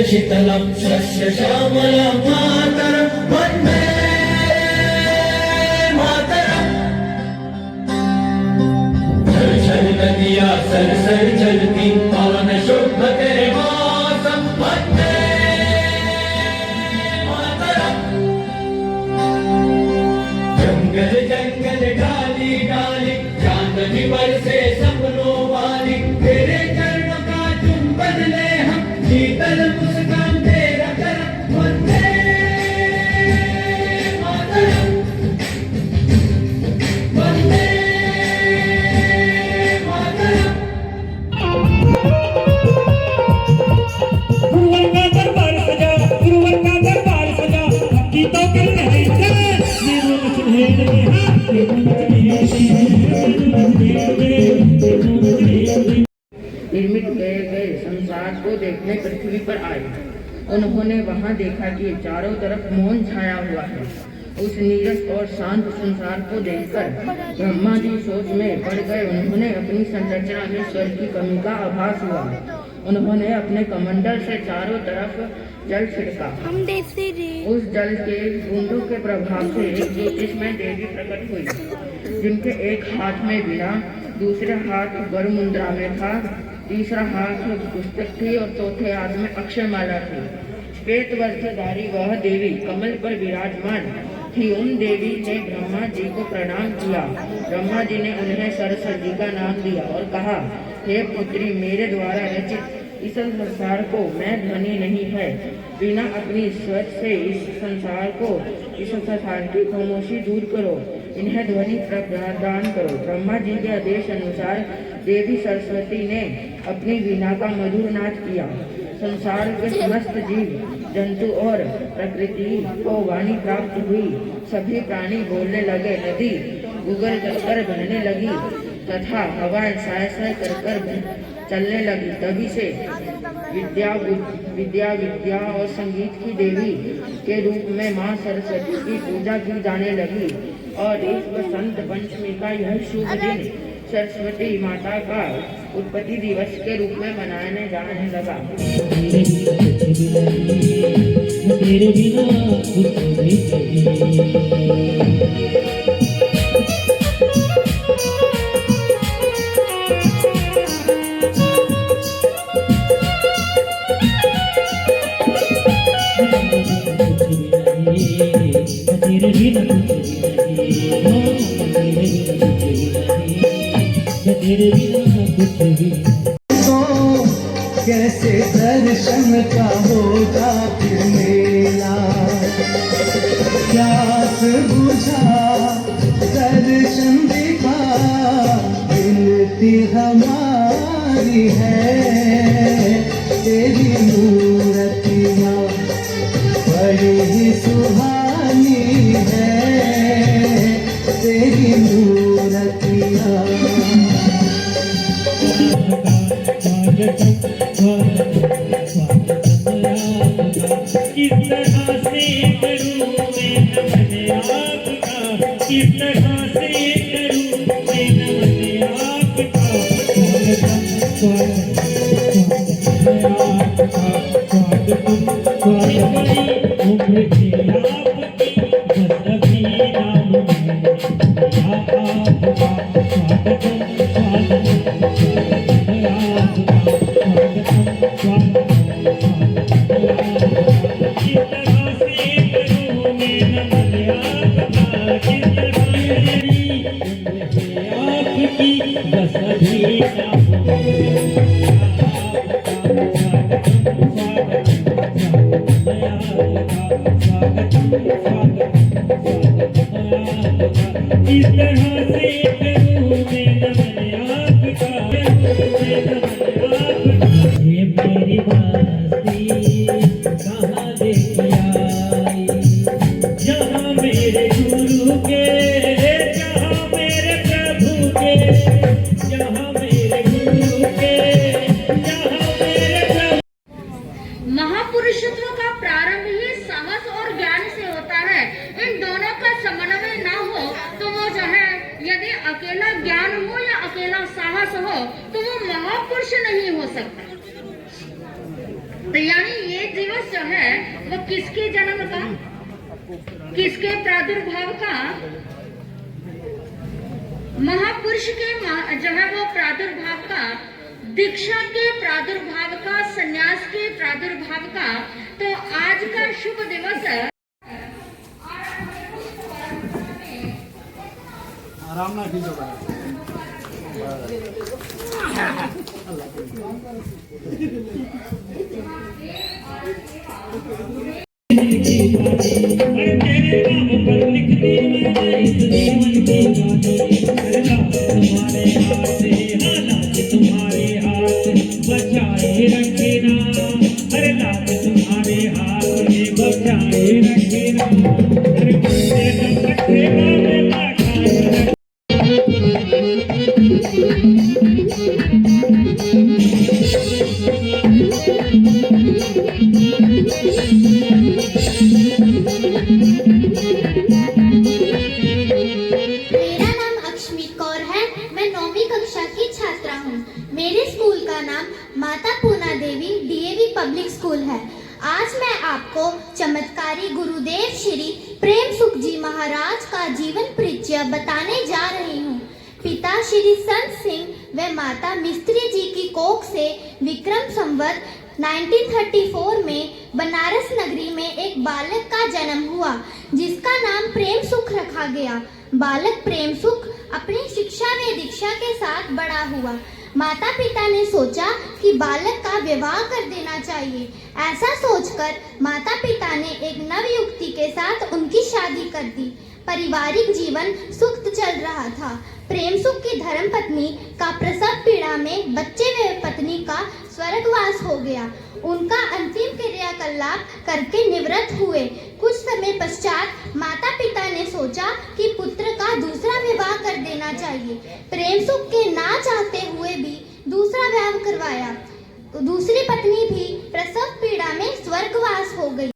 शीतलं शस्य श्यामलं मातरं वन्दे मातरं। चल चल नदिया सर सर चलती पावन शुभ तेरे मौसम वन्दे मातरं। जंगल जंगल डाली डाली चांदनी बरसे सपनों वाली तेरे चरणों का चुंबन ले हम शीतल मुस्कान तेरा करम वंदे मातरम वंदे मातरम। गुरुवर का दरबार सजा, गुरुवर का दरबार सजा, की तो कर रहे चले ये लोग सुहेल में हाथ के निर्मित किए गए संसार को देखने पृथ्वी पर आए। उन्होंने वहां देखा कि चारों तरफ मौन छाया हुआ है। उस नीरस और शांत संसार को देखकर ब्रह्मा जी सोच में पड़ गए। उन्होंने अपनी संरचना में स्वर की कमी का आभास हुआ। उन्होंने अपने कमंडल से चारों तरफ जल छिड़का। उस जल के बूंदों के प्रभाव से एक ज्योतिषमय देवी प्रकट हुई, जिनके एक हाथ में वीणा, दूसरे हाथ वर मुद्रा में था, तीसरा हाथ पुस्तक थी और चौथे हाथ में अक्षयमाला थी। श्वेत वस्त्रधारी वह देवी कमल पर विराजमान थी। उन देवी ने ब्रह्मा जी को प्रणाम किया। ब्रह्मा जी ने उन्हें सरस्वती का नाम दिया और कहा, हे पुत्री, मेरे द्वारा रचित इस संसार को मैं ध्वनि नहीं है, बिना अपनी स्वर से इस संसार की खामोशी दूर करो, इन्हें ध्वनि प्रदान करो। ब्रह्मा जी के आदेश अनुसार देवी सरस्वती ने अपनी वीणा का मधुर नाद किया। संसार के समस्त जीव जंतु और प्रकृति को वाणी प्राप्त हुई। सभी प्राणी बोलने लगे, नदी गूगल कर बहने लगी तथा हवाएं साय साय कर चलने लगी। तभी से विद्या और संगीत की देवी के रूप में माँ सरस्वती की पूजा की जाने लगी। और इस बसंत पंचमी का यह शुभ दिन सरस्वती माता का उत्पत्ति दिवस के रूप में मनाने जाने लगा। तेरे बिना कुछ भी कैसे दर्शन का होगा फिर मेला, प्यास बुझा दर्शन दिखा, विनती हमारी है तेरी मूर्तियाँ बड़ी ही सुहानी है तेरी मूर्तियाँ। किस तरह से करूं मैं नमन आपका, किस तरह से करूं मैं नमन आपका। उम्र की आपकी बसभी नाम इस तरह से करूं मैं नमन आपका, ये मेरी बस्ती कहाँ लेके आई, जहाँ मेरे गुरु के, जहाँ मेरे प्रभु के, जहाँ मेरे गुरु के, जहाँ मेरे प्रभु। महापुरुषत्व का प्रारंभ ही साहस और ज्ञान से होता है। इन दोनों का समन्वय ना हो तो वो जो है, यदि अकेला ज्ञान हो या अकेला साहस हो तो वो महापुरुष नहीं हो सकता। तो यानी ये दिवस जो है वो किसके जन्म का, किसके प्रादुर्भाव का, महापुरुष के जो है वो प्रादुर्भाव का, दीक्षा के प्रादुर्भाव का, संन्यास के प्रादुर्भाव का। तो आज का शुभ दिवस आराम ना कीजिए अरे तेरे नाम पर लिख दी मैंने इस जीवन की बातें। अरे लाज तुम्हारे हाथ, हालात तुम्हारे हाथ बचाए रखेना। अरे लाज तुम्हारे हाथ में बचाए रखेना। अरे कुत्ते न रखेगा मैं लाखाए। मेरा नाम अक्षमित कौर है। मैं 9वीं कक्षा की छात्रा हूँ। मेरे स्कूल का नाम माता पूना देवी डीएवी पब्लिक स्कूल है। आज मैं आपको चमत्कारी गुरुदेव श्री प्रेम सुख जी महाराज का जीवन परिचय बताने जा रही हूँ। पिता श्री संत सिंह व माता मिस्त्री जी की कोख से विक्रम संवत 1934 में बनारस नगरी में एक बालक का जन्म हुआ, जिसका नाम प्रेम सुख रखा गया। बालक प्रेम सुख अपनी शिक्षा व दीक्षा के साथ बड़ा हुआ। माता पिता ने सोचा कि बालक का विवाह कर देना चाहिए। ऐसा सोचकर माता पिता ने एक नवयुवती के साथ उनकी शादी कर दी। पारिवारिक जीवन सुख चल रहा था। प्रेम सुख की धर्मपत्नी का प्रसव पीड़ा में बच्चे व पत्नी का स्वर्गवास हो गया। उनका अंतिम क्रियाकलाप करके निवृत्त हुए। कुछ समय पश्चात माता पिता ने सोचा कि पुत्र का दूसरा विवाह कर देना चाहिए। प्रेम सुख के ना चाहते हुए भी दूसरा विवाह करवाया। दूसरी पत्नी भी